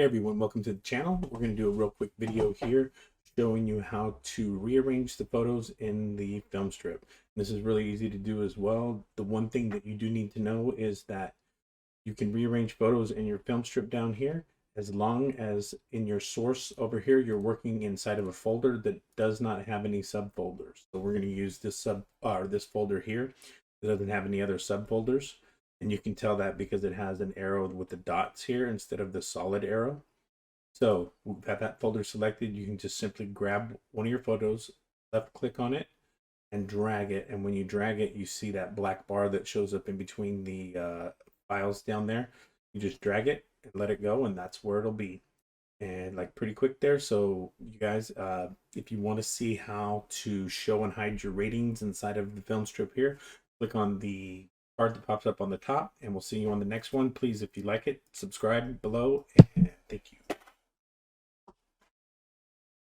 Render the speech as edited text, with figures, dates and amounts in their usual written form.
Hey everyone, welcome to the channel. We're going to do a real quick video here showing you how to rearrange the photos in the Filmstrip. This is really easy to do as well. The one thing that you do need to know is that you can rearrange photos in your Filmstrip down here as long as in your source over here you're working inside of a folder that does not have any subfolders. So we're going to use this this folder here that doesn't have any other subfolders. And you can tell that because it has an arrow with the dots here instead of the solid arrow. So we've got that folder selected. You can just simply grab one of your photos, left click on it, and drag it. And when you drag it, you see that black bar that shows up in between the files down there. You just drag it and let it go, and that's where it'll be. And like pretty quick there. So you guys, if you want to see how to show and hide your ratings inside of the Filmstrip here, click on the card that pops up on the top, and we'll see you on the next one. Please, if you like it, subscribe below, and thank you.